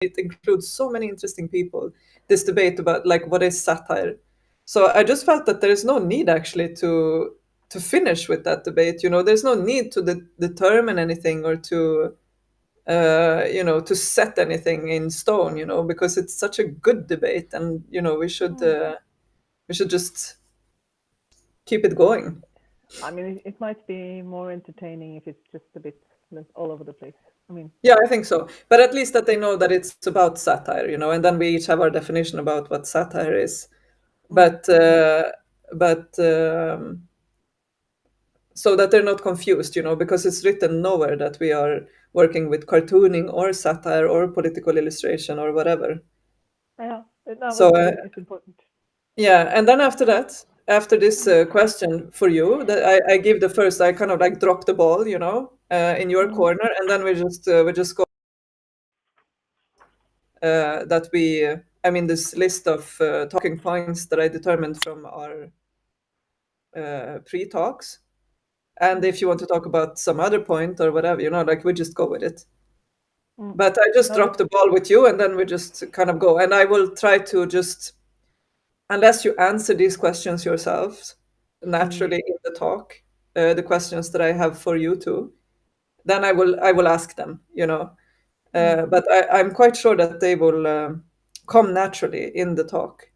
it includes so many interesting people, this debate about like what is satire. So I just felt that there is no need actually to finish with that debate. There's no need to determine anything or to to set anything in stone, because it's such a good debate, and we should just keep it going. I mean, it might be more entertaining if it's just a bit all over the place. I mean, yeah, I think so. But at least that they know that it's about satire, and then we each have our definition about what satire is. But so that they're not confused, because it's written nowhere that we are working with cartooning or satire or political illustration or whatever. yeah, no, So it's important. yeah, and then after that, after this question for you, that I give the first, I kind of like drop the ball, in your corner, and then we just go. That we, I mean, this list of talking points that I determined from our pre-talks, and if you want to talk about some other point or whatever, like we just go with it. But I just drop the ball with you, and then we just kind of go, and I will try to just, unless you answer these questions yourselves naturally in the talk, the questions that I have for you too, then I will ask them, but I'm quite sure that they will come naturally in the talk.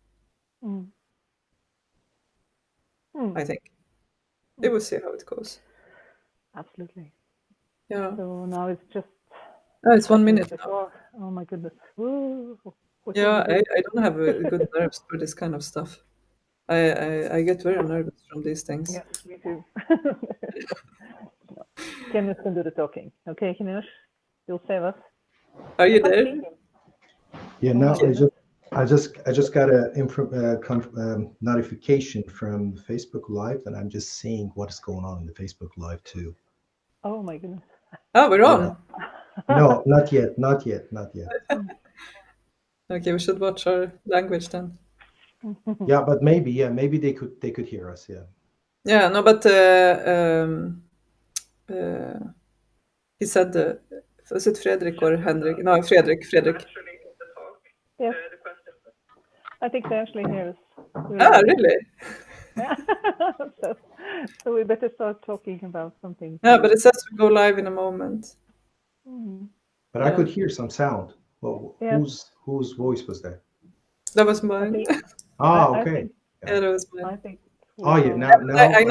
I think we will see how it goes. Absolutely. Yeah. So now it's just. Oh, it's 1 minute now. Oh my goodness. Woo. Yeah, I don't have good nerves for this kind of stuff. I get very nervous from these things. Yeah, me too. Kenneth can do the talking. Okay, Kenneth, you'll save us. Are you there? Yeah, no, I just got a notification from Facebook Live, and I'm just seeing what is going on in the Facebook Live too. Oh my goodness. Oh, we're on. No, not yet. Okay, we should watch our language then. Yeah, but maybe they could hear us. Yeah. Yeah, no, but he said, was it Fredrik or Henrik? No, Fredrik. Yes. I think they actually hear us. Really? Yeah. so we better start talking about something. Yeah, but it says we go live in a moment. But I could hear some sound. Well, yes. whose voice was that? That was mine. Okay. Yeah, that was mine. I think. Oh yeah, now I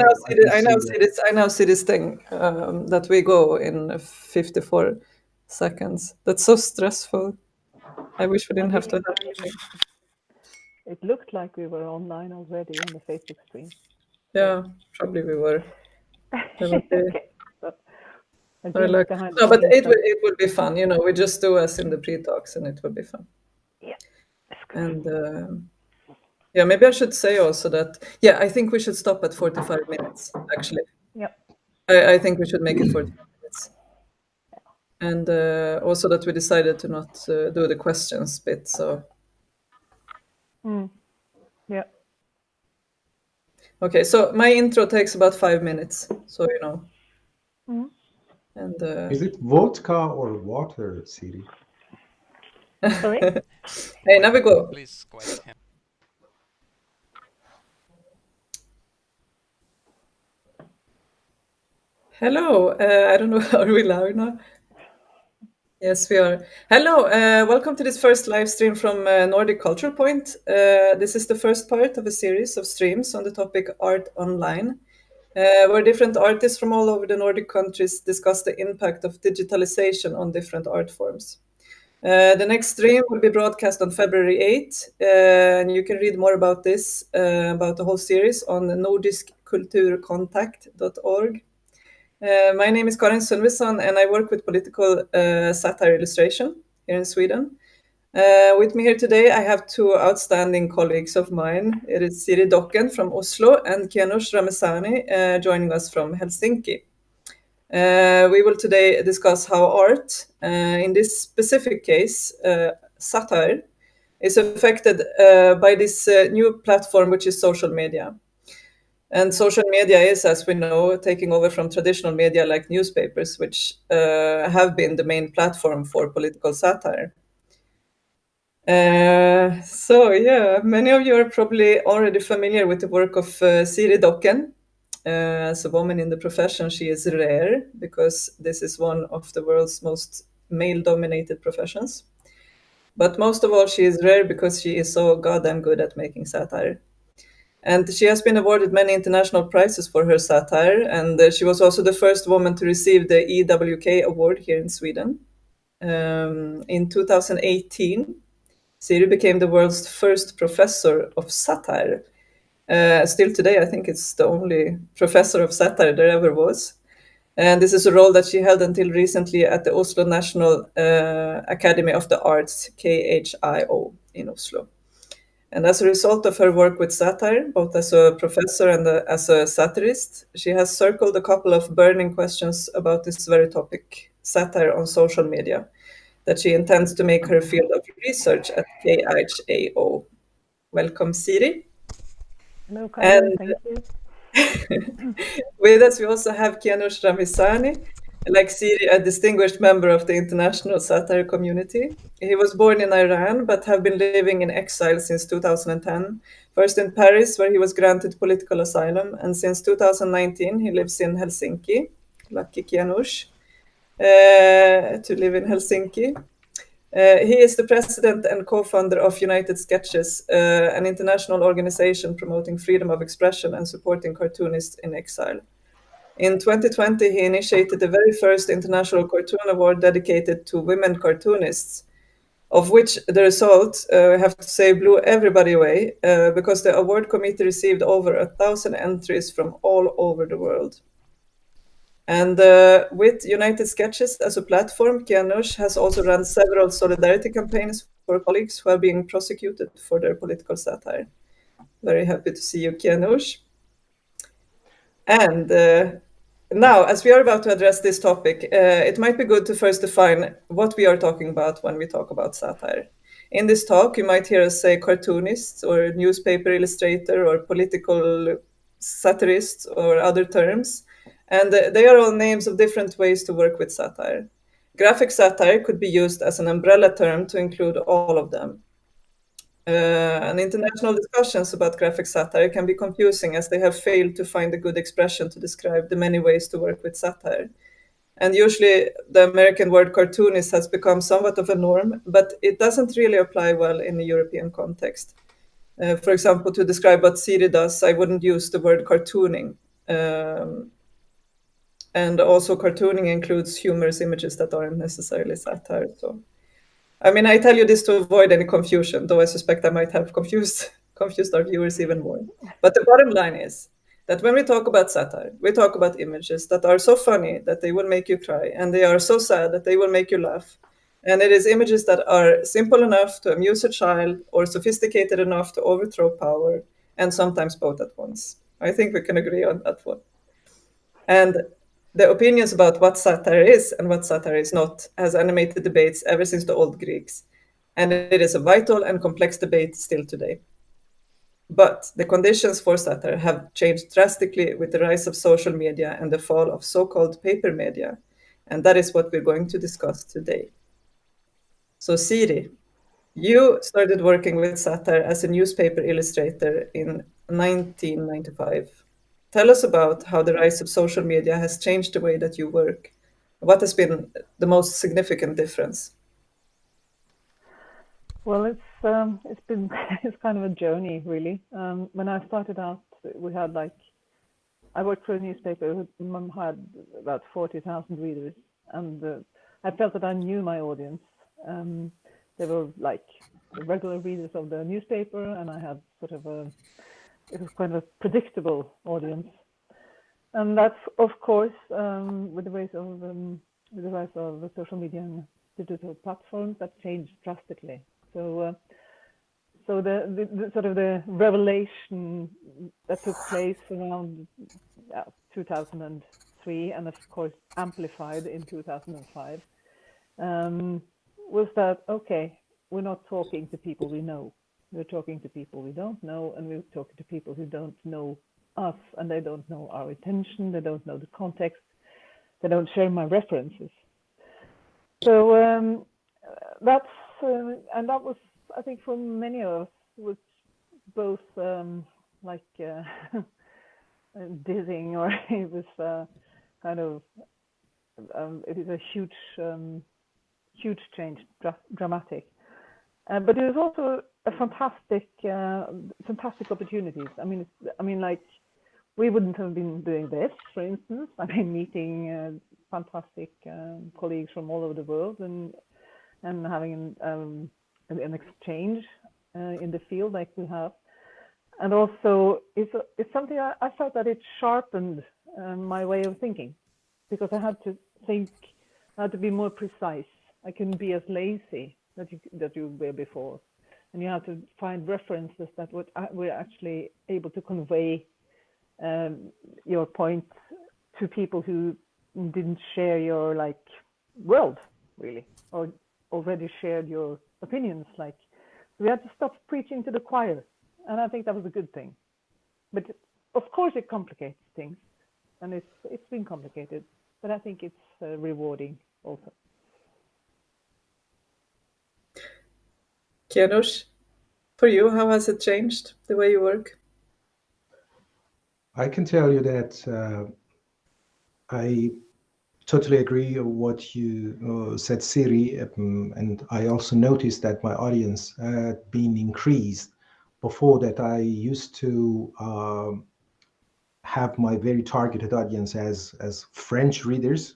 now see this thing that we go in 54 seconds. That's so stressful. I wish we didn't have to. It looked like we were online already on the Facebook stream. Yeah, probably we were. Okay. No, but it would be fun. We just do us in the pre-talks, and it would be fun. Yeah. And yeah, maybe I should say also that, yeah, I think we should stop at 45 minutes, actually. Yeah. I think we should make it 45 minutes. And also that we decided to not do the questions bit, so. Yeah. Okay, so my intro takes about 5 minutes, so you know. And is it vodka or water, Siri? Sorry? Hey, now we go. Please quiet him. Hello, I don't know, are we live now? Yes, we are. Hello, welcome to this first live stream from Nordic Culture Point. This is the first part of a series of streams on the topic Art Online, where different artists from all over the Nordic countries discuss the impact of digitalisation on different art forms. The next stream will be broadcast on February 8th, and you can read more about this, about the whole series on nordiskkulturkontakt.org. My name is Karin Sundvisan, and I work with political satire illustration here in Sweden. With me here today, I have two outstanding colleagues of mine. It is Siri Dokken from Oslo and Kianush Ramesani joining us from Helsinki. We will today discuss how art, in this specific case, satire, is affected by this new platform, which is social media. And social media is, as we know, taking over from traditional media like newspapers, which have been the main platform for political satire. So yeah, many of you are probably already familiar with the work of Siri Dokken. As a woman in the profession, she is rare because this is one of the world's most male-dominated professions. But most of all, she is rare because she is so goddamn good at making satire. And she has been awarded many international prizes for her satire, and she was also the first woman to receive the EWK award here in Sweden. In 2018, Siri became the world's first professor of satire. Still today, I think it's the only professor of satire there ever was. And this is a role that she held until recently at the Oslo National Academy of the Arts, KHiO, in Oslo. And as a result of her work with satire, both as a professor and as a satirist, she has circled a couple of burning questions about this very topic, satire on social media, that she intends to make her field of research at KHiO. Welcome, Siri. Hello, Kajsa. And Thank you. with us, we also have Kianush Ramizani, like Siri, a distinguished member of the international satire community. He was born in Iran, but have been living in exile since 2010, first in Paris, where he was granted political asylum, and since 2019, he lives in Helsinki. Lucky Kianush to live in Helsinki. He is the president and co-founder of United Sketches, an international organization promoting freedom of expression and supporting cartoonists in exile. In 2020, he initiated the very first International Cartoon Award dedicated to women cartoonists, of which the result, I have to say, blew everybody away because the award committee received over 1,000 entries from all over the world. And with United Sketches as a platform, Kianush has also run several solidarity campaigns for colleagues who are being prosecuted for their political satire. Very happy to see you, Kianush. And now, as we are about to address this topic, it might be good to first define what we are talking about when we talk about satire. In this talk, you might hear us say cartoonist or newspaper illustrator or political satirist or other terms. And they are all names of different ways to work with satire. Graphic satire could be used as an umbrella term to include all of them. And international discussions about graphic satire can be confusing as they have failed to find a good expression to describe the many ways to work with satire. And usually the American word cartoonist has become somewhat of a norm, but it doesn't really apply well in a European context. For example, to describe what Siri does, I wouldn't use the word cartooning. And also cartooning includes humorous images that aren't necessarily satire. So, I mean, I tell you this to avoid any confusion, though I suspect I might have confused our viewers even more. But the bottom line is that when we talk about satire, we talk about images that are so funny that they will make you cry, and they are so sad that they will make you laugh. And it is images that are simple enough to amuse a child or sophisticated enough to overthrow power, and sometimes both at once. I think we can agree on that one. And the opinions about what satire is and what satire is not has animated debates ever since the old Greeks. And it is a vital and complex debate still today. But the conditions for satire have changed drastically with the rise of social media and the fall of so-called paper media. And that is what we're going to discuss today. So Siri, you started working with satire as a newspaper illustrator in 1995. Tell us about how the rise of social media has changed the way that you work. What has been the most significant difference? Well, it's been it's kind of a journey, really. When I started out, we had I worked for a newspaper who had about 40,000 readers, and I felt that I knew my audience. They were like the regular readers of the newspaper, and I had it was kind of a predictable audience. And that's, of course, with the rise of the social media and digital platforms, that changed drastically. So the revelation that took place around 2003, and of course amplified in 2005, was that, okay, we're not talking to people we know. We're talking to people we don't know, and we're talking to people who don't know us, and they don't know our intention, they don't know the context, they don't share my references. So that's and that was, I think, for many of us, was both like dizzying, or it was kind of it is a huge change, dramatic. But it was also a fantastic opportunities. I mean, like, we wouldn't have been doing this, for instance. I mean, meeting fantastic colleagues from all over the world and having an exchange in the field like we have. And also, it's something I felt that it sharpened my way of thinking, because I had to think, I had to be more precise. I couldn't be as lazy that you were before, and you have to find references that were actually able to convey your point to people who didn't share your world really, or already shared your opinions. Like, we had to stop preaching to the choir, and I think that was a good thing. But of course, it complicates things, and it's been complicated. But I think it's rewarding also. Janusz, for you, how has it changed the way you work? I can tell you that I totally agree with what you said, Siri, and I also noticed that my audience had been increased. Before that, I used to have my very targeted audience as French readers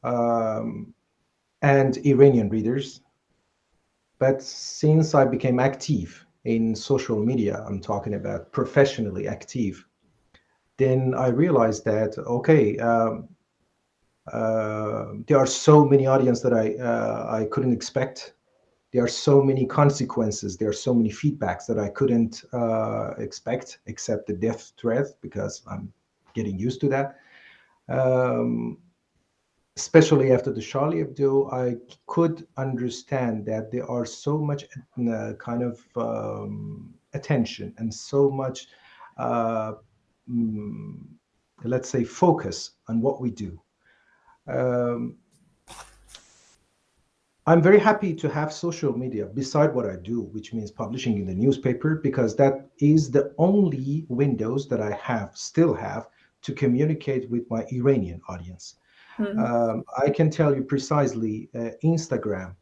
and Iranian readers. But since I became active in social media, I'm talking about professionally active, then I realized that, okay, there are so many audience that I couldn't expect. There are so many consequences. There are so many feedbacks that I couldn't expect, except the death threat, because I'm getting used to that. Especially after the Charlie Hebdo, I could understand that there are so much kind of attention and so much, let's say, focus on what we do. I'm very happy to have social media beside what I do, which means publishing in the newspaper, because that is the only windows that I still have to communicate with my Iranian audience. I can tell you precisely, Instagram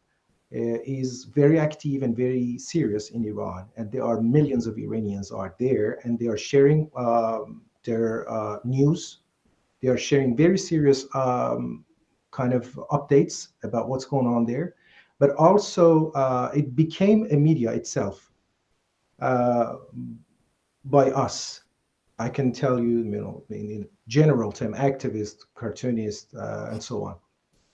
is very active and very serious in Iran, and there are millions of Iranians are there, and they are sharing their news. They are sharing very serious kind of updates about what's going on there. But also, it became a media itself by us. I can tell you, in general term, activist, cartoonist, and so on.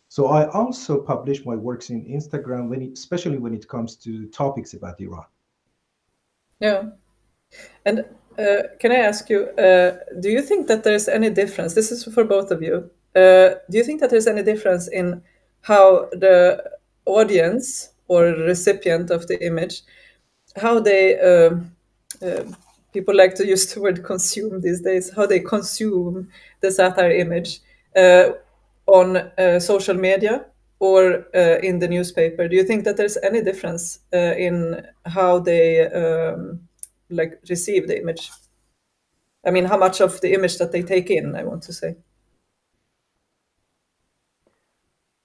So I also publish my works in Instagram, especially when it comes to topics about Iran. Yeah. And can I ask you, do you think that there's any difference? This is for both of you. Do you think that there's any difference in how the audience or recipient of the image, how they, people like to use the word consume these days, how they consume the satire image on social media or in the newspaper? Do you think that there's any difference in how they receive the image? I mean, how much of the image that they take in, I want to say.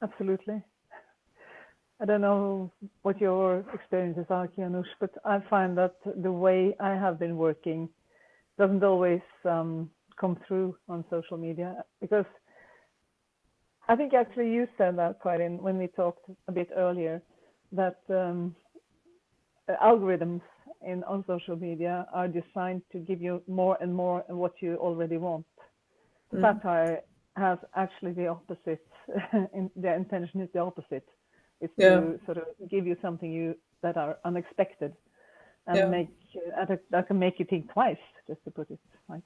Absolutely. I don't know what your experiences are, Janusz, but I find that the way I have been working doesn't always come through on social media, because I think actually you said that, Karin, when we talked a bit earlier, that algorithms on social media are designed to give you more and more of what you already want. Satire has actually the opposite. The intention is the opposite. It's to sort of give you something that are unexpected, and that can make you think twice, just to put it like,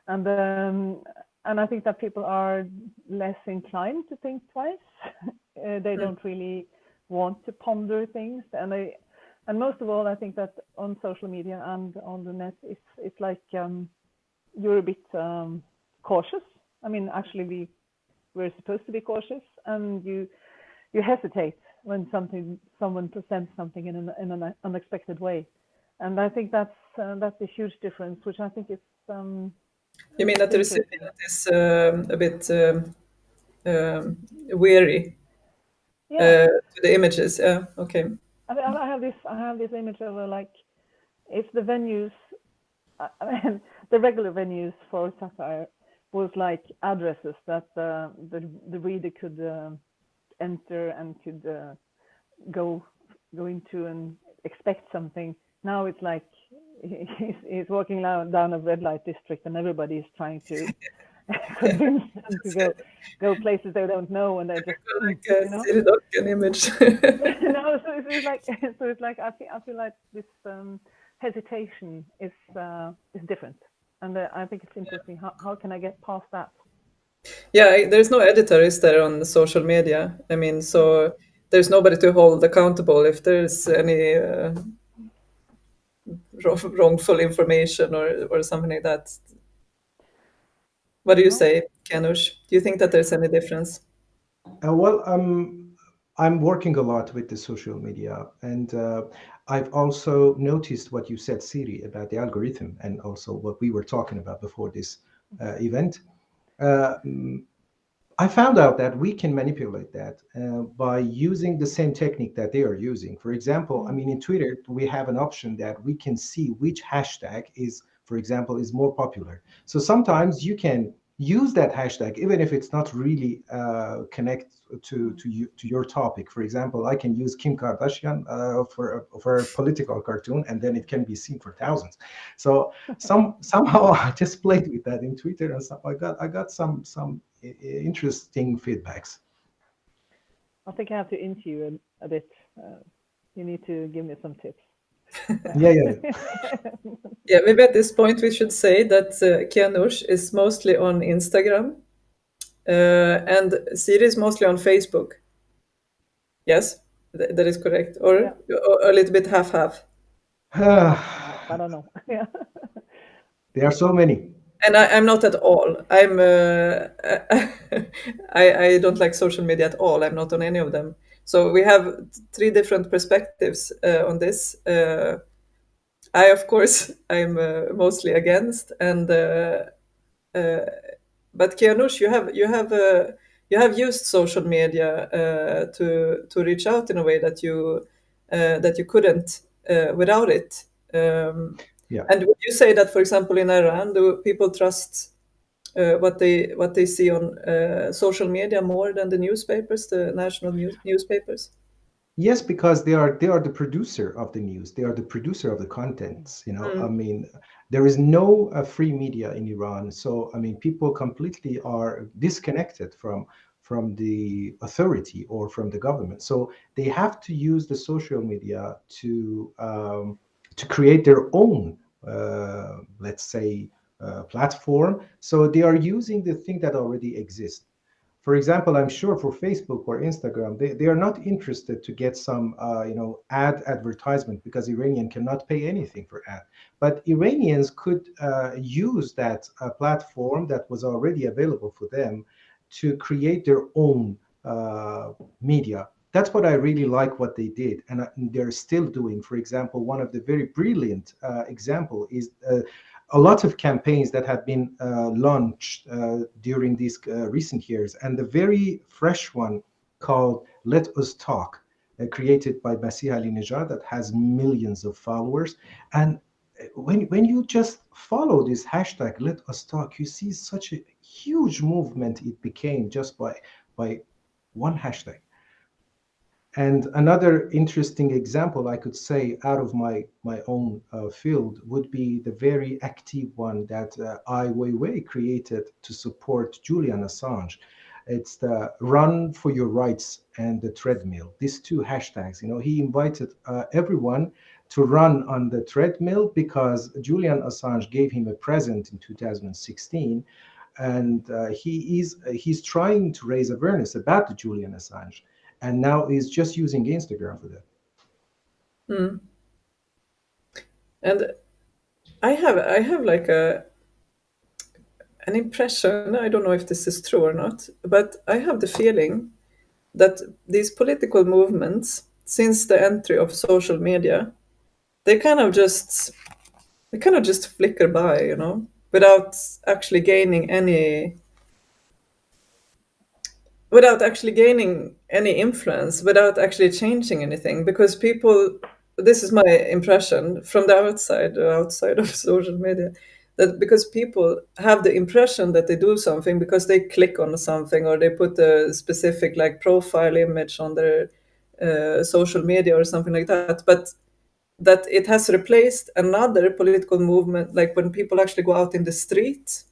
and I think that people are less inclined to think twice. They don't really want to ponder things, and most of all, I think that on social media and on the net, it's like you're a bit cautious. I mean, actually, we're supposed to be cautious, and you hesitate when someone presents something in an unexpected way, and I think that's a huge difference, which I think is You mean that the interesting. recipient is a bit weary Yeah, to the images? Yeah, okay. I have this image of like if the venues, the regular venues for satire was like addresses that the reader could enter and could go into and expect something. Now it's like he's walking down a red light district and everybody is trying to convince them to go places they don't know, and they're just Like a Siri Dokken image. no. So it's like I feel like this hesitation is different, and I think it's interesting. How can I get past that? Yeah, there's no editor, is there, on the social media? I mean, so there's nobody to hold accountable if there's any wrongful information or something like that. What do you No. say, Janusz? Do you think that there's any difference? Well, I'm working a lot with the social media, and I've also noticed what you said, Siri, about the algorithm, and also what we were talking about before this event. Uh, I found out that we can manipulate that by using the same technique that they are using. For example, I mean, in Twitter, we have an option that we can see which hashtag is, for example, is more popular. So sometimes you can use that hashtag even if it's not really connect to your topic. For example, I can use Kim Kardashian for a political cartoon, and then it can be seen for thousands. So somehow I just played with that in Twitter, and so I got some interesting feedbacks. I think I have to interview a bit. You need to give me some tips. Yeah. Yeah, maybe at this point we should say that Kianush is mostly on Instagram and Siri is mostly on Facebook. Yes, that is correct. Yeah. Or a little bit half-half. I don't know. Yeah. There are so many. And I'm not at all. I don't like social media at all. I'm not on any of them. So we have three different perspectives on this. I, of course, I'm mostly against, and but Kianush, you have used social media to reach out in a way that you couldn't without it. Yeah. And would you say that, for example, in Iran, do people trust what they see on social media more than the newspapers, the national newspapers? Yes, because they are the producer of the news. They are the producer of the contents. I mean, there is no free media in Iran. So I mean, people completely are disconnected from the authority or from the government. So they have to use the social media to create their own, let's say, platform. So they are using the thing that already exists. For example, I'm sure for Facebook or Instagram, they are not interested to get some advertisement, because Iranian cannot pay anything for ad. But Iranians could use that platform that was already available for them to create their own media. That's what I really like what they did, and they're still doing. For example, one of the very brilliant example is a lot of campaigns that have been launched during these recent years, and the very fresh one called "Let Us Talk," created by Masih Alinejad, that has millions of followers. And when you just follow this hashtag "Let Us Talk," you see such a huge movement it became just by one hashtag. And another interesting example I could say out of my own field would be the very active one that Ai Weiwei created to support Julian Assange. It's the Run for Your Rights and the Treadmill. These two hashtags, he invited everyone to run on the treadmill because Julian Assange gave him a present in 2016, and he's trying to raise awareness about the Julian Assange, and now he's just using Instagram for that. And I have like an impression. I don't know if this is true or not, but I have the feeling that these political movements, since the entry of social media, they kind of just flicker by, without actually gaining any influence, without actually changing anything. Because people, this is my impression from the outside of social media, that because people have the impression that they do something because they click on something, or they put a specific like profile image on their social media or something like that, but that it has replaced another political movement, like when people actually go out in the street,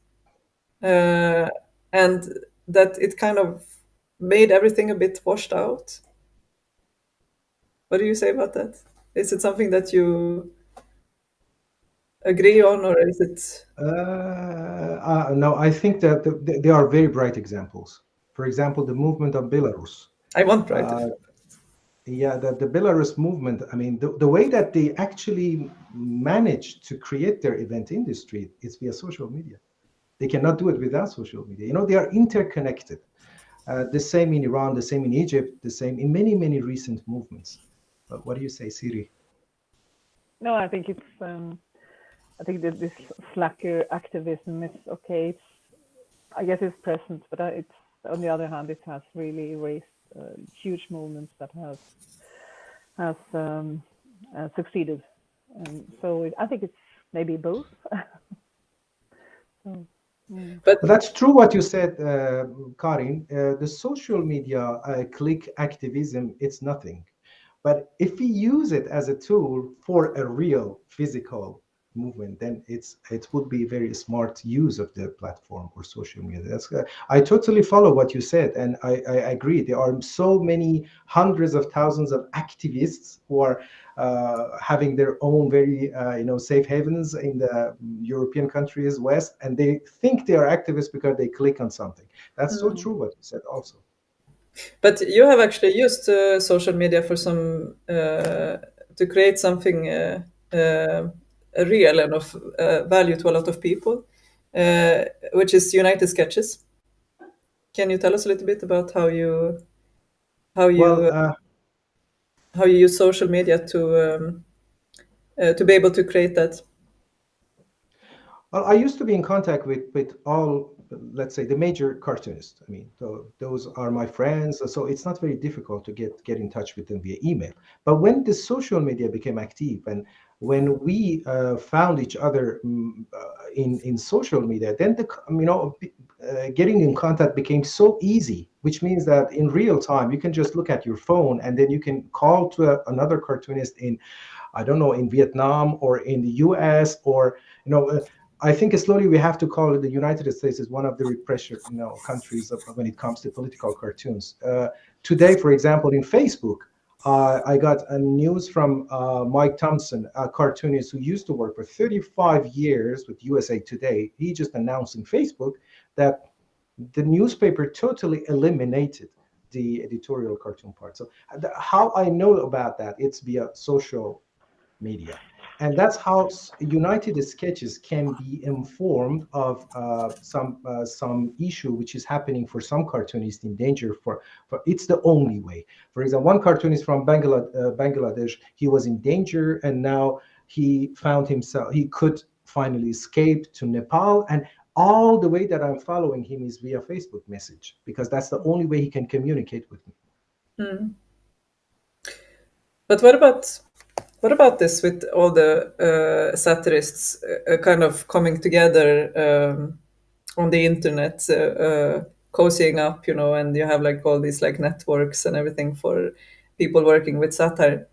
uh, and that it kind of made everything a bit washed out. What do you say about that? Is it something that you agree on, or is it? No, I think that they are very bright examples. For example, the movement of Belarus. I want right. Yeah, the Belarus movement, I mean, the way that they actually managed to create their event industry is via social media. They cannot do it without social media. They are interconnected. The same in Iran, the same in Egypt, the same in many, many recent movements. But what do you say, Siri? No, I think I think that this slacker activism is okay. I guess it's present, but it's on the other hand, it has really raised huge movements that has succeeded, and so I think it's maybe both. So, But that's true what you said, Karin. The social media click activism, it's nothing. But if we use it as a tool for a real physical movement, then it would be a very smart use of the platform or social media. I totally follow what you said, and I agree. There are so many hundreds of thousands of activists who are having their own very safe havens in the European countries west, and they think they are activists because they click on something. That's so true what you said also. But you have actually used social media for some to create something real and of value to a lot of people, which is United Sketches. Can you tell us a little bit about how you Well, how you use social media to be able to create that? Well, I used to be in contact with all, let's say, the major cartoonists. I mean, those are my friends, so it's not very difficult to get in touch with them via email. But when the social media became active, and when we found each other in social media, then getting in contact became so easy. Which means that in real time, you can just look at your phone, and then you can call to another cartoonist in, I don't know, in Vietnam or in the US, or I think slowly we have to call it the United States is one of the repression countries when it comes to political cartoons. Today, for example, in Facebook, I got a news from Mike Thompson, a cartoonist who used to work for 35 years with USA Today. He just announced in Facebook that the newspaper totally eliminated the editorial cartoon part. So how I know about that, it's via social media. And that's how United Sketches can be informed of some issue which is happening for some cartoonists in danger. For it's the only way. For example, one cartoonist from Bangladesh, he was in danger, and now he found himself. He could finally escape to Nepal, and all the way that I'm following him is via Facebook message, because that's the only way he can communicate with me. But what about this with all the satirists kind of coming together on the internet, cozying up, and you have like all these like networks and everything for people working with satire.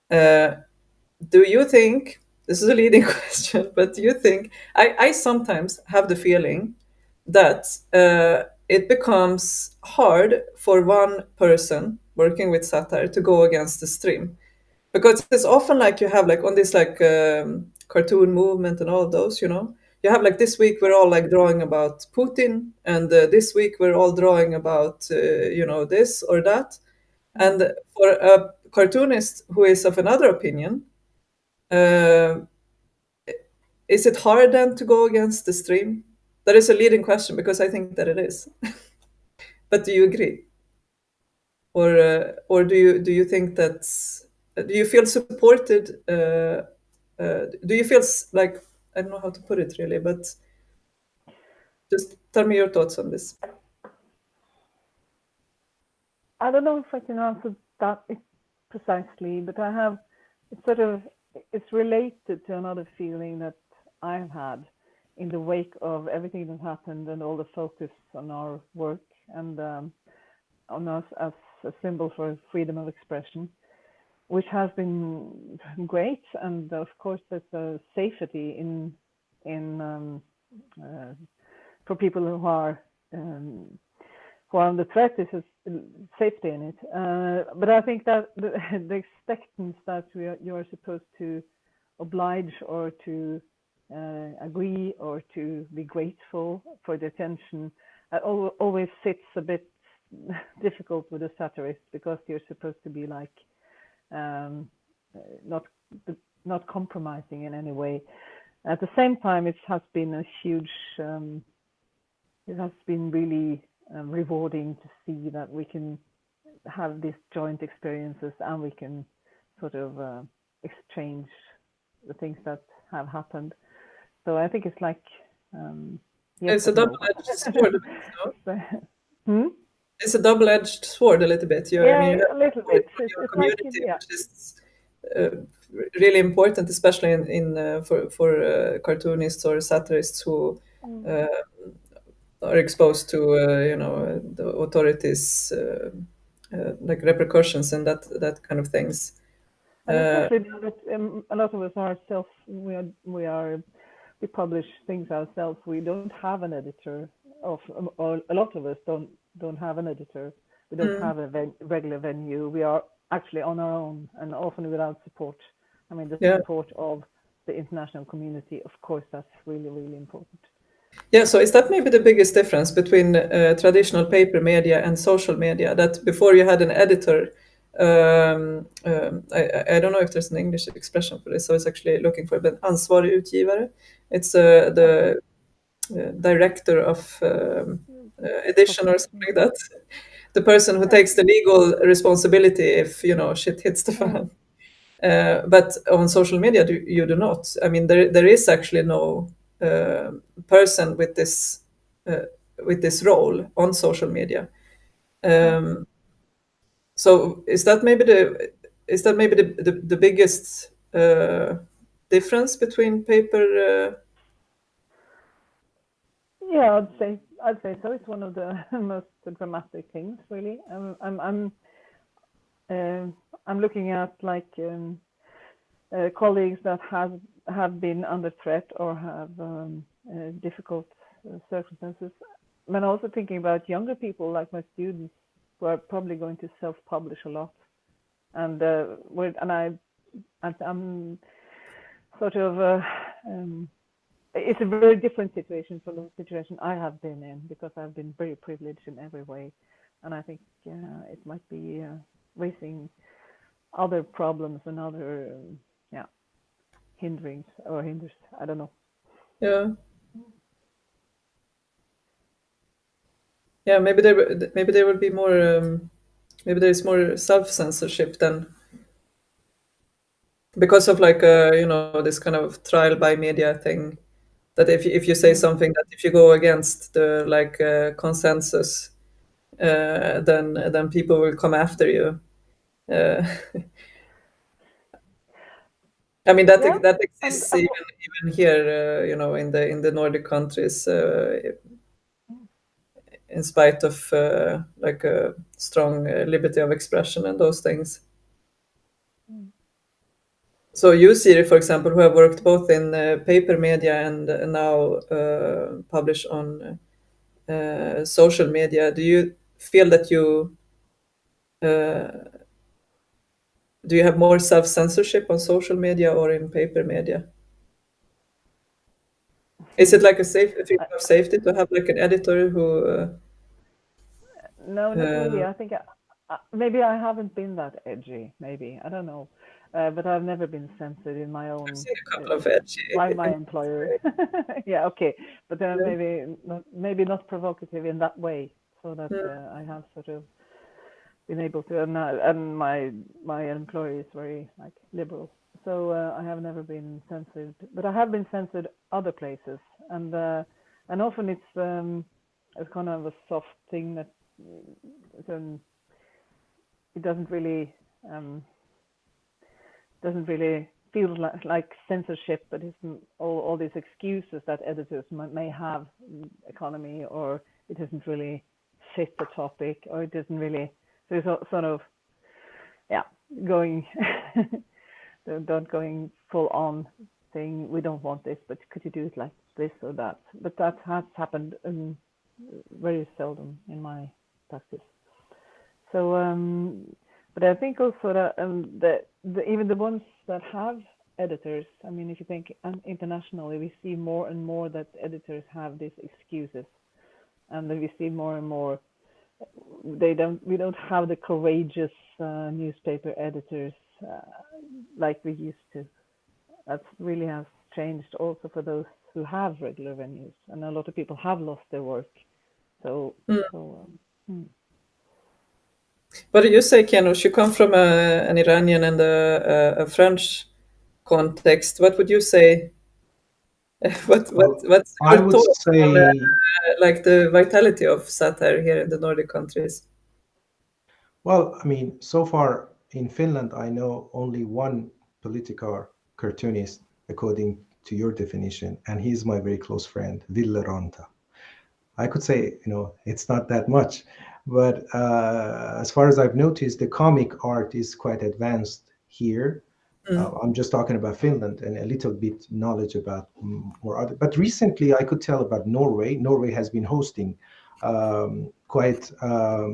Do you think, this is a leading question, but do you think, I sometimes have the feeling that it becomes hard for one person working with satire to go against the stream, because it's often like you have like on this like cartoon movement and all of those, you have like this week we're all like drawing about Putin, and this week we're all drawing about this or that. And for a cartoonist who is of another opinion, uh, is it hard then to go against the stream? That is a leading question, because I think that it is. But do you agree? or do you think that's do you feel supported? Do you feel like, I don't know how to put it really, but just tell me your thoughts on this. I don't know if I can answer that precisely, but it's related to another feeling that I've had in the wake of everything that happened and all the focus on our work and on us as a symbol for freedom of expression, which has been great. And of course, there's a safety for people who are under threat. Is a safety in it. But I think that the expectance that you are supposed to oblige or to agree or to be grateful for the attention always sits a bit difficult with a satirist, because you're supposed to be like not compromising in any way. At the same time, it has been a huge it has been really rewarding to see that we can have these joint experiences and we can sort of exchange the things that have happened. So I think it's like yes, it's a double-edged sword. No? It's a double-edged sword a little bit. Yeah, I mean, a little bit. Your It's community, like, yeah. which is really important, especially for cartoonists or satirists who are exposed to the authorities like repercussions and that kind of things. And especially that a lot of us are we publish things ourselves. We don't have an editor, or a lot of us don't have an editor. We don't have a regular venue. We are actually on our own, and often without support. I mean, the support of the international community, of course, that's really, really important. Yeah, so is that maybe the biggest difference between traditional paper media and social media? That before you had an editor, I don't know if there's an English expression for this, so I was actually looking for it, but ansvarig utgivare. It's the director of edition or something like that. The person who takes the legal responsibility if shit hits the fan. But on social media, you do not. I mean, there is actually no person with this role on social media. So is that maybe the biggest difference between paper? Yeah, I'd say so. It's one of the most dramatic things, really. I'm looking at like colleagues that have been under threat or have difficult circumstances. I'm also thinking about younger people, like my students, who are probably going to self-publish a lot, and I'm sort of. It's a very different situation from the situation I have been in, because I've been very privileged in every way, and I think it might be raising other problems and other hinders. I don't know. Yeah. Yeah, maybe there will be more. Maybe there is more self-censorship then, because of like this kind of trial by media thing. That if you say something, that if you go against the consensus, then people will come after you. I mean that exists even here, in the Nordic countries, in spite of like a strong liberty of expression and those things. So you, Siri, for example, who have worked both in paper media and now publish on social media, do you feel that do you have more self-censorship on social media or in paper media? Is it like a feeling of safety to have like an editor who? No, not really. I think maybe I haven't been that edgy. Maybe, I don't know, but I've never been censored in my own. I've seen a couple of edgy. By my employer. Yeah, okay, but maybe not provocative in that way, so that I have sort of been able to, and my employer is very like liberal, so I have never been censored, but I have been censored other places, and often it's kind of a soft thing that it doesn't really feel like censorship, but it's all these excuses that editors may have, economy, or it doesn't really fit the topic, or it doesn't really. So it's sort of, going, don't going full on saying we don't want this, but could you do it like this or that? But that has happened very seldom in my practice. So, but I think also that even the ones that have editors, I mean, if you think internationally, we see more and more that editors have these excuses, and then we see more and more we don't have the courageous newspaper editors like we used to. That really has changed also for those who have regular venues, and a lot of people have lost their work. So. What do you say, Kianush? You come from an Iranian and a French context. What would you say? What's I your would thought on say, like the vitality of satire here in the Nordic countries? well, I mean, so far in Finland, I know only one political cartoonist, according to your definition, and he's my very close friend, Ville Ranta. I could say, it's not that much, but as far as I've noticed, the comic art is quite advanced here. I'm just talking about Finland and a little bit knowledge about more other. But recently, I could tell about Norway. Norway has been hosting quite a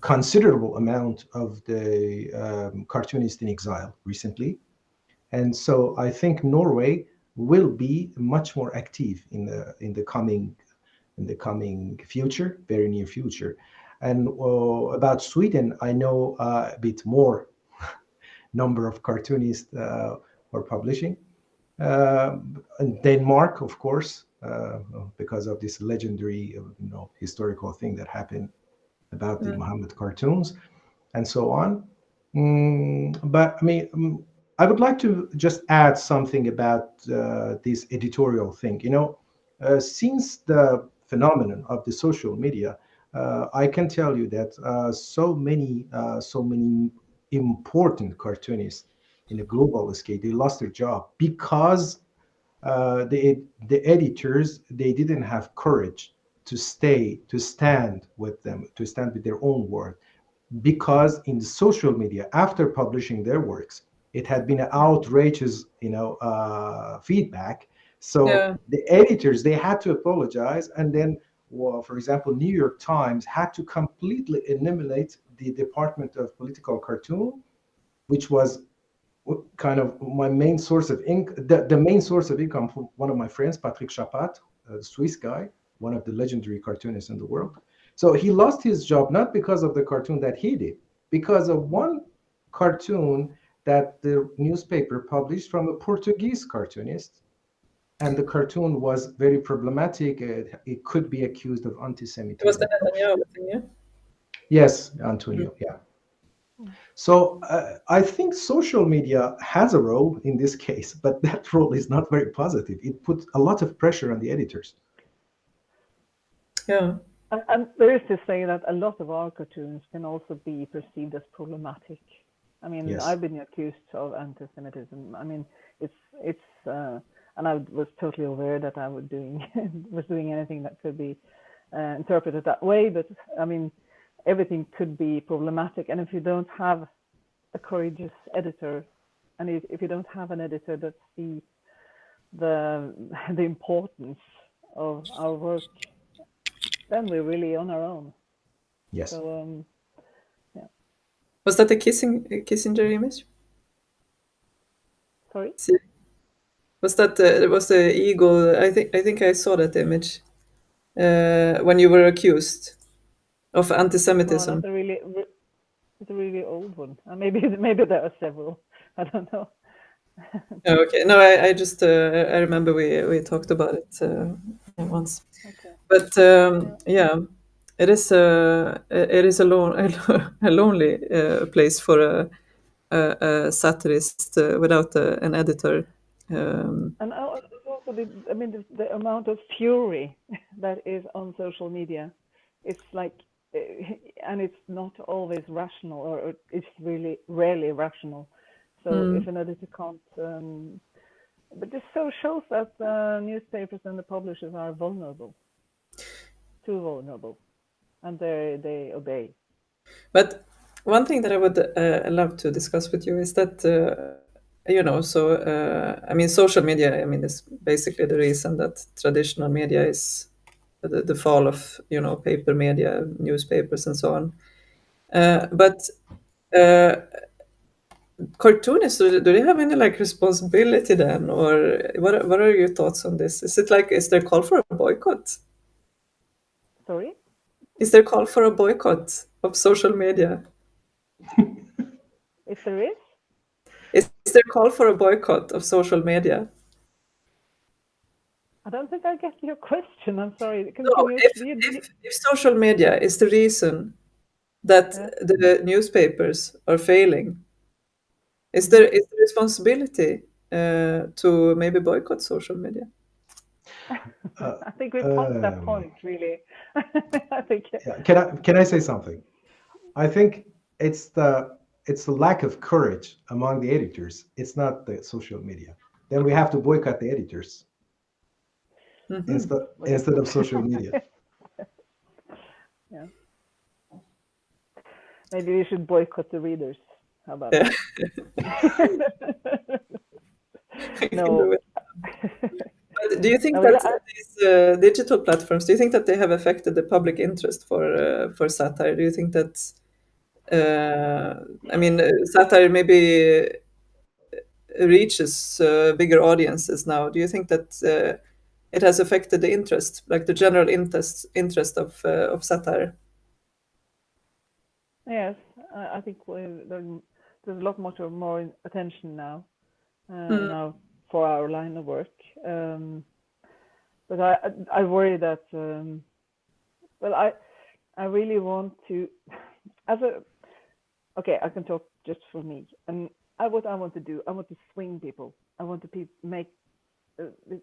considerable amount of the cartoonists in exile recently, and so I think Norway will be much more active in the coming future, very near future. And about Sweden, I know a bit more number of cartoonists are publishing. And Denmark, of course, because of this legendary, historical thing that happened about the Muhammad cartoons and so on. But I mean, I would like to just add something about this editorial thing. Since the phenomenon of the social media, I can tell you that so many important cartoonists in a global scale, they lost their job because the editors, they didn't have courage to stand with them, to stand with their own work, because in the social media, after publishing their works, it had been an outrageous feedback. So the editors, they had to apologize, and then, well, for example, New York Times had to completely eliminate the department of political cartoon, which was kind of my main source of income, the main source of income for one of my friends, Patrick Chapat, a Swiss guy, one of the legendary cartoonists in the world. So he lost his job not because of the cartoon that he did, because of one cartoon that the newspaper published from a Portuguese cartoonist. And the cartoon was very problematic. It could be accused of anti-Semitism. It was the Netanyahu thing, yeah? Yes, Antonio, yeah. So I think social media has a role in this case, but that role is not very positive. It puts a lot of pressure on the editors. Yeah. And there is this saying that a lot of our cartoons can also be perceived as problematic. I mean, yes. I've been accused of anti-Semitism. I mean, it's and I was totally aware that I was doing anything that could be interpreted that way. But I mean, everything could be problematic, and if you don't have a courageous editor, and if you don't have an editor that sees the importance of our work, then we're really on our own. Yes. So, yeah. Was that the Kissinger image? Sorry. Was that was the eagle? I think I saw that image when you were accused of anti-Semitism. Well, it's a really old one. Maybe there are several. I don't know. Okay. No, I just I remember we talked about it once. Okay. But yeah. it is a lonely place for a satirist without an editor. And it's also the amount of fury that is on social media. It's like, and it's not always rational, or it's really rarely rational. So if an editor can't, but this so shows that the newspapers and the publishers are vulnerable, too vulnerable, and they obey. But one thing that I would love to discuss with you is that, social media, is basically the reason that traditional media is the fall of, paper media, newspapers, and so on. But cartoonists, do they have any like responsibility then, or what are your thoughts on this? Is there call for a boycott? Sorry? Is there call for a boycott of social media? If there is? Is there call for a boycott of social media? I don't think I get your question. I'm sorry. Can No, you, if social media is the reason that the newspapers are failing, is there responsibility to maybe boycott social media? I think we passed that point, really. I think. Yeah. Can I say something? I think it's the lack of courage among the editors. It's not the social media. Then we have to boycott the editors instead of social media. Yeah. Maybe we should boycott the readers. How about that? No. But do you think that these digital platforms, do you think that they have affected the public interest for satire? Do you think that, satire maybe reaches bigger audiences now? Do you think that it has affected the interest, like the general interest of satire? Yes, I think there's a lot more attention now, now for our line of work. But I worry that, I really want to, okay, I can talk just for me. And what I want to do, I want to swing people. I want to make, it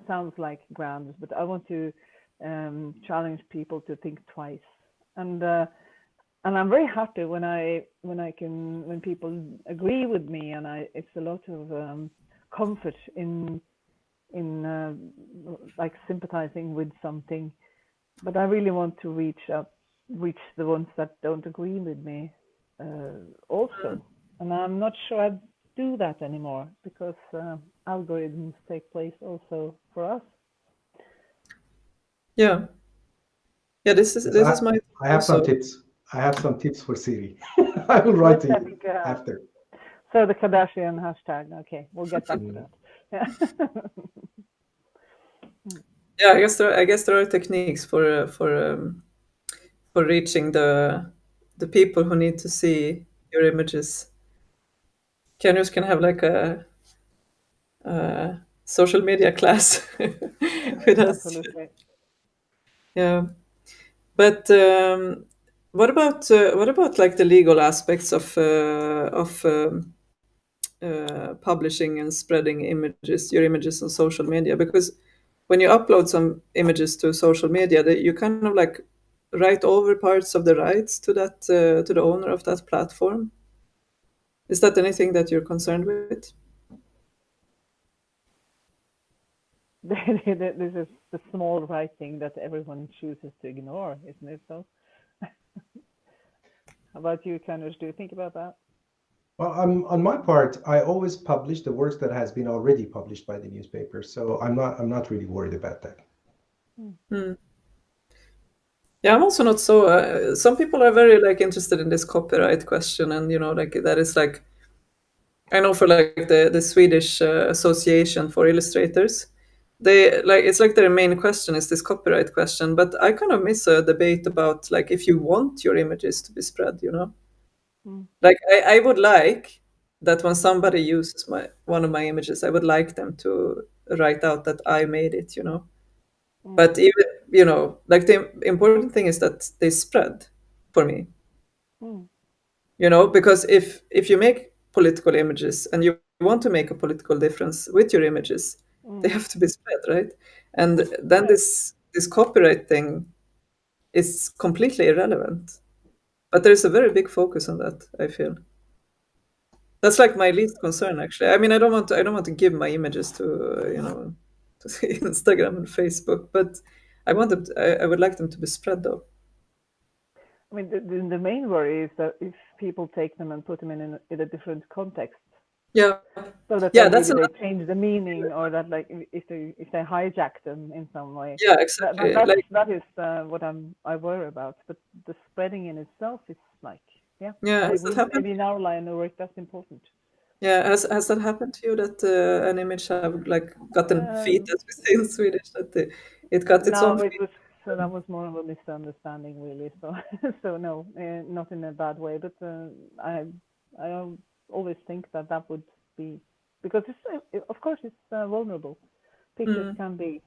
sounds like grand, but I want to challenge people to think twice. And I'm very happy when people agree with me, and it's a lot of comfort in like sympathizing with something. But I really want to reach the ones that don't agree with me also. And I'm not sure I do that anymore, because algorithms take place also for us. Yeah. This is my. I have some tips. I have some tips for Siri. I will write to you after. So the Kardashian hashtag. Okay, we'll get back to that. Yeah. Yeah, I guess there are techniques for reaching the people who need to see your images. Can have like a social media class with us. Absolutely. Yeah, but what about like the legal aspects of publishing and spreading your images on social media? Because when you upload some images to social media, you kind of like write over parts of the rights to the owner of that platform. Is that anything that you're concerned with? This is the small writing that everyone chooses to ignore, isn't it? So, how about you, Kanush? Do you think about that? Well, on my part, I always publish the works that has been already published by the newspaper, so I'm not really worried about that. Yeah, I'm also not so. Some people are very like interested in this copyright question, and like that is like, I know for like the Swedish Association for Illustrators, they like it's like their main question is this copyright question. But I kind of miss a debate about like if you want your images to be spread, Like I would like that when somebody uses one of my images, I would like them to write out that I made it, But like the important thing is that they spread for me. Mm. Because if you make political images and you want to make a political difference with your images, they have to be spread, right? And then this copyright thing is completely irrelevant. But there's a very big focus on that, I feel. That's like my least concern, actually. I mean, I don't want to give my images to to Instagram and Facebook, but I would like them to be spread, though. I mean, the main worry is that if people take them and put them in a different context, Yeah, so that yeah, they that's maybe another. they change the meaning, or that like if they hijack them in some way. Yeah, exactly. Like, That is what I worry about. But the spreading in itself is like, yeah, yeah, has that happened? maybe in our line of work that's important. Yeah, has that happened to you that an image have like gotten feet, Um, as we say in Swedish, that it got its own no, it feet? was so that was more of a misunderstanding, really. So so no, not in a bad way. But I always think that would be, because it's of course it's vulnerable. Pictures can be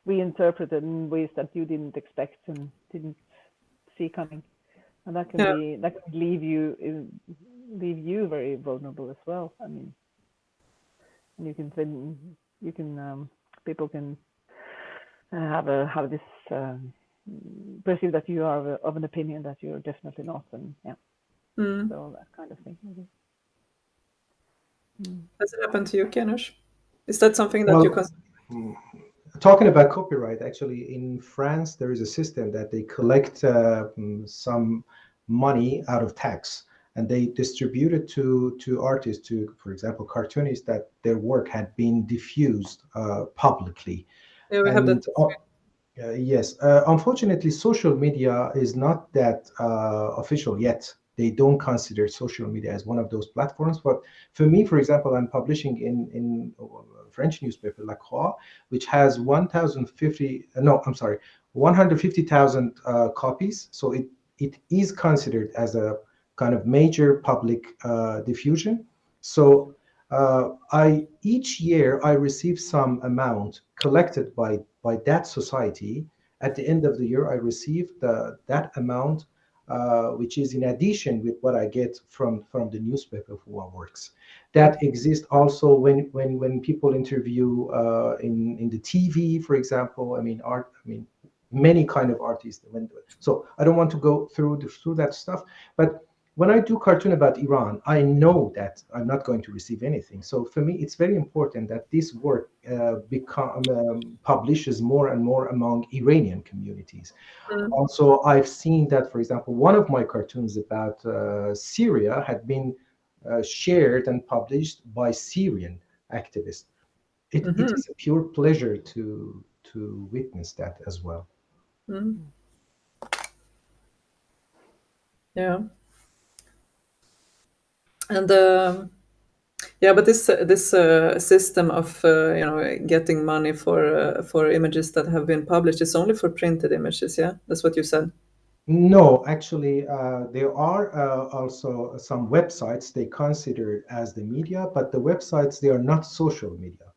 reinterpreted in ways that you didn't expect and didn't see coming, and that can Yeah, leave you very vulnerable as well. I mean, and you can people can have this perceive that you are of an opinion that you're definitely not, and yeah, so that kind of thing. Maybe. has it happened to you, Janusz? Is that something that you Well, consider? talking about copyright, actually, in France, there is a system that they collect some money out of tax and they distribute it to artists, to, for example, cartoonists, that their work had been diffused publicly. Yeah, we have that. And yes, unfortunately, social media is not that official yet. They don't consider social media as one of those platforms. But for me, for example, I'm publishing in French newspaper La Croix, which has 1,050. No, I'm sorry, 150,000 copies. So it is considered as a kind of major public diffusion. So I each year I receive some amount collected by that society. At the end of the year, I receive that amount, which is in addition with what I get from the newspaper for our works. That exists also when people interview in the TV, for example. I mean, art. I mean, many kind of artists. So I don't want to go through that stuff, but when I do cartoon about Iran, I know that I'm not going to receive anything. So for me, it's very important that this work publishes more and more among Iranian communities. Mm. Also, I've seen that, for example, one of my cartoons about Syria had been shared and published by Syrian activists. It is a pure pleasure to witness that as well. Yeah, and yeah, but this system of getting money for images that have been published is only for printed images. Yeah, that's what you said. No, actually, there are also some websites they consider as the media, but the websites, they are not social media.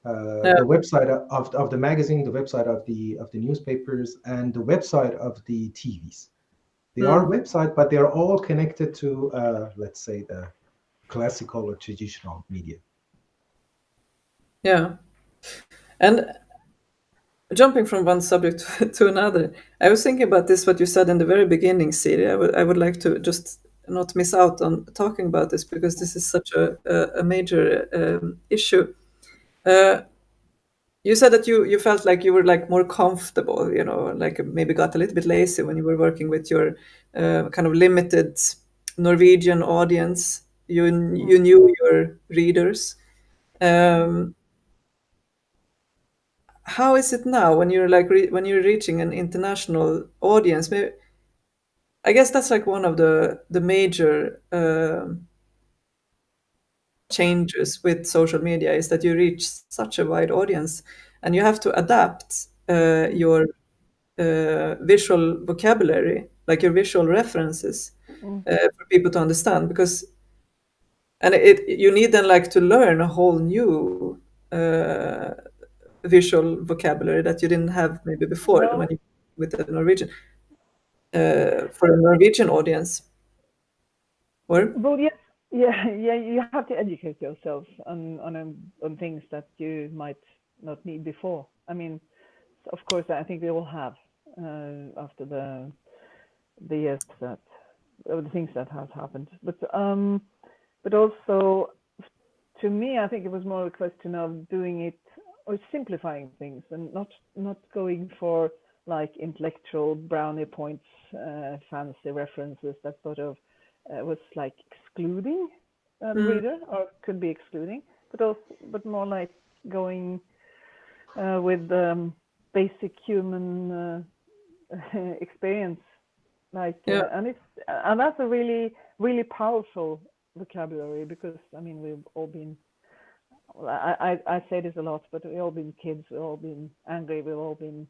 Yeah. The website of the magazine, the website of the newspapers, and the website of the TVs. They are website, but they are all connected to, let's say, the classical or traditional media. Yeah, and jumping from one subject to another, I was thinking about this, what you said in the very beginning, Siri. I would like to just not miss out on talking about this because this is such a major issue. Uh, you said that you felt like you were like more comfortable, like maybe got a little bit lazy when you were working with your kind of limited Norwegian audience. You knew your readers. Um, how is it now when you're like when you're reaching an international audience? Maybe, I guess that's like one of the major changes with social media is that you reach such a wide audience, and you have to adapt your visual vocabulary, like your visual references, for people to understand. Because and you need then like to learn a whole new visual vocabulary that you didn't have maybe before No. when you with the Norwegian for a Norwegian audience? Or Well, yes, yeah. You have to educate yourself on things that you might not need before. I mean, of course, I think we all have after the years that the things that have happened. But also, to me, I think it was more a question of doing it or simplifying things and not going for like intellectual brownie points, fancy references that sort of was like excluding the reader, or could be excluding, but more like going with basic human experience, like and that's a really powerful vocabulary, because I mean we've all been, I say this a lot, but we've all been kids, we've all been angry, we've all been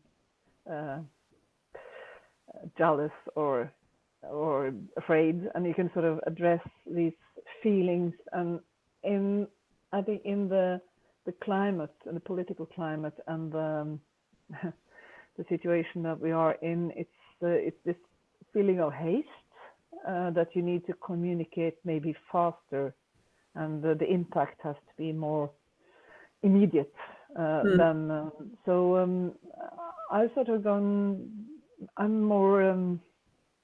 jealous or afraid, and you can sort of address these feelings. And I think in the climate and the political climate and the situation that we are in, it's this feeling of haste that you need to communicate maybe faster, and the impact has to be more immediate than so I've sort of gone, I'm more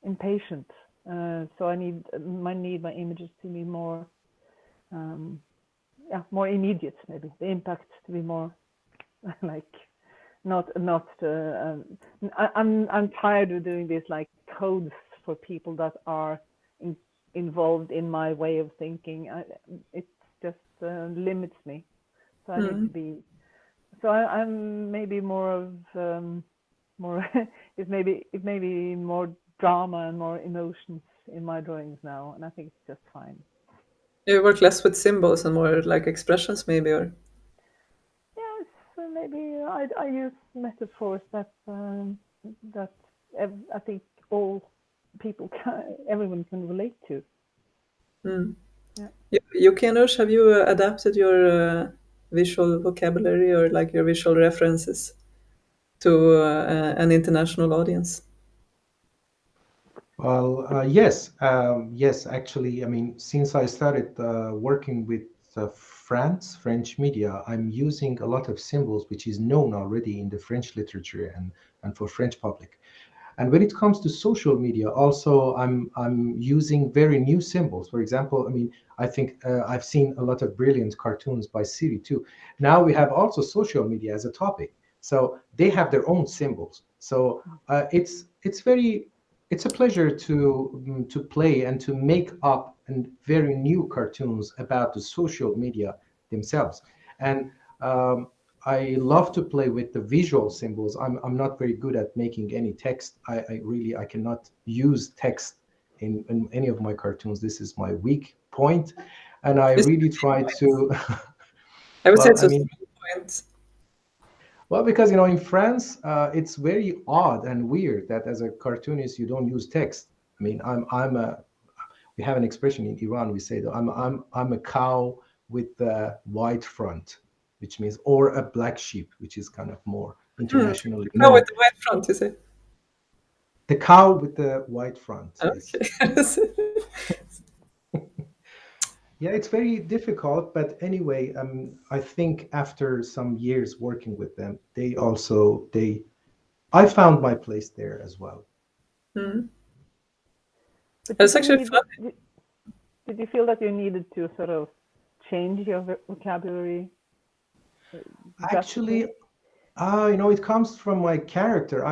impatient, so I need my images to be more more immediate, maybe the impact to be more like not I'm tired of doing this like codes for people that are involved in my way of thinking. It just limits me, so I need to be, so I'm maybe more of more it may be more drama and more emotions in my drawings now, and I think it's just fine. you work less with symbols and more like expressions, maybe, or Yes, maybe I use metaphors that I think all people everyone can relate to. Yeah. You, Kenush, have you adapted your visual vocabulary or like your visual references to an international audience? Well, yes, yes. Actually, I mean, since I started working with French media, I'm using a lot of symbols which is known already in the French literature and for French public. And when it comes to social media, also I'm using very new symbols. For example, I mean, I think I've seen a lot of brilliant cartoons by Siri too. Now we have also social media as a topic, so they have their own symbols. So it's a pleasure to play and to make up and very new cartoons about the social media themselves. And I love to play with the visual symbols. I'm not very good at making any text. I cannot use text in any of my cartoons. This is my weak point, and I really try to. I would say Well, it's I a mean, strong point. well, because in France, it's very odd and weird that as a cartoonist you don't use text. I mean, we have an expression in Iran. We say that I'm a cow with a white front, which means, or a black sheep, which is kind of more internationally No, known. with the white front, you say? The cow with the white front, yes. Okay. Yeah, it's very difficult, but anyway, I think after some years working with them, I found my place there as well. But It's actually fun. did you feel that you needed to sort of change your vocabulary? Actually, it comes from my character.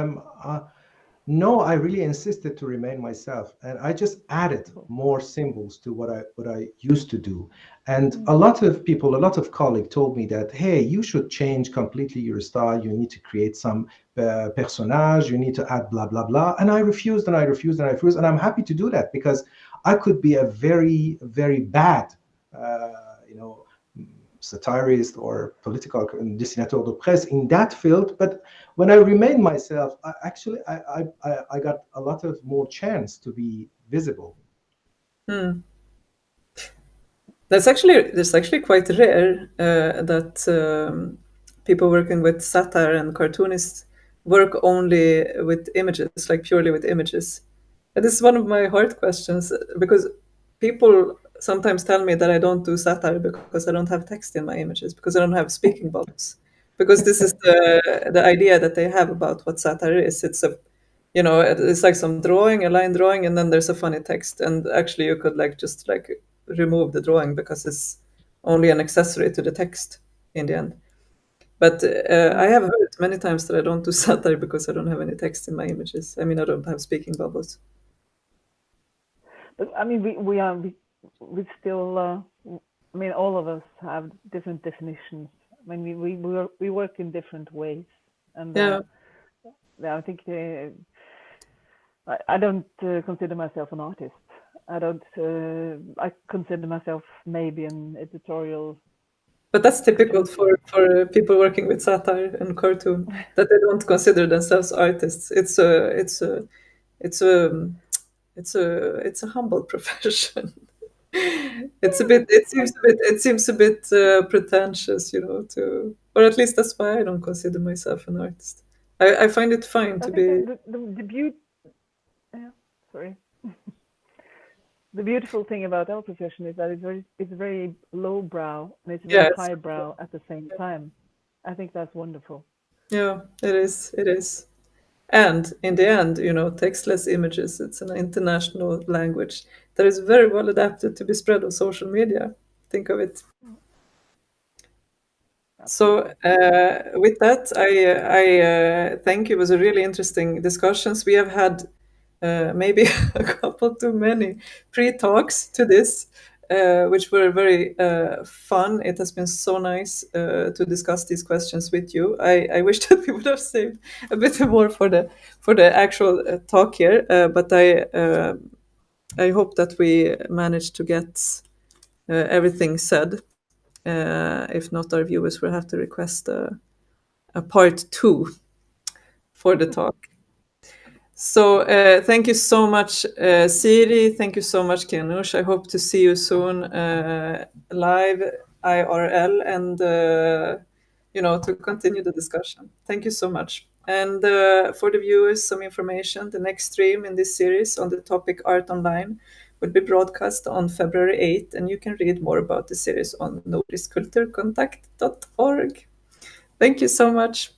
No, I really insisted to remain myself, and I just added more symbols to what I used to do. And a lot of colleagues told me that, hey, you should change completely your style. You need to create some personage. You need to add blah blah blah. And I refused, and I refused, and I refused. And I'm happy to do that because I could be a very very bad, satirist or political dessinateur de presse in that field. But when I remain myself, I got a lot of more chance to be visible. That's actually quite rare that people working with satire and cartoonists work only with images, like purely with images. And this is one of my hard questions because people sometimes tell me that I don't do satire because I don't have text in my images, because I don't have speaking bubbles. Because this is the idea that they have about what satire is. It's a, it's like some drawing, a line drawing, and then there's a funny text. And actually, you could just remove the drawing because it's only an accessory to the text in the end. But I have heard many times that I don't do satire because I don't have any text in my images. I mean, I don't have speaking bubbles. But I mean, we still. I mean, all of us have different definitions. I mean, we work in different ways, and I think I don't consider myself an artist. I don't. I consider myself maybe an editorial. But that's typical for people working with satire and cartoon, that they don't consider themselves artists. It's a humble profession. It seems a bit pretentious, or at least that's why I don't consider myself an artist. I find it fine to be. The beauty. Yeah, sorry. The beautiful thing about our profession is that it's very lowbrow and it's very highbrow at the same time. I think that's wonderful. Yeah, it is. And in the end, textless images, it's an international language that is very well adapted to be spread on social media. Think of it. So with that, I thank you. It was a really interesting discussions. We have had maybe a couple too many pre-talks to this, which were very fun. It has been so nice to discuss these questions with you. I wish that we would have saved a bit more for the actual talk here, but I hope that we managed to get everything said. If not, our viewers will have to request a part 2 for the talk. So thank you so much, Siri. Thank you so much, Kianush. I hope to see you soon live, IRL, and to continue the discussion. Thank you so much. And for the viewers, some information. The next stream in this series on the topic Art Online will be broadcast on February 8th, and you can read more about the series on nordiskkulturkontakt.org. Thank you so much.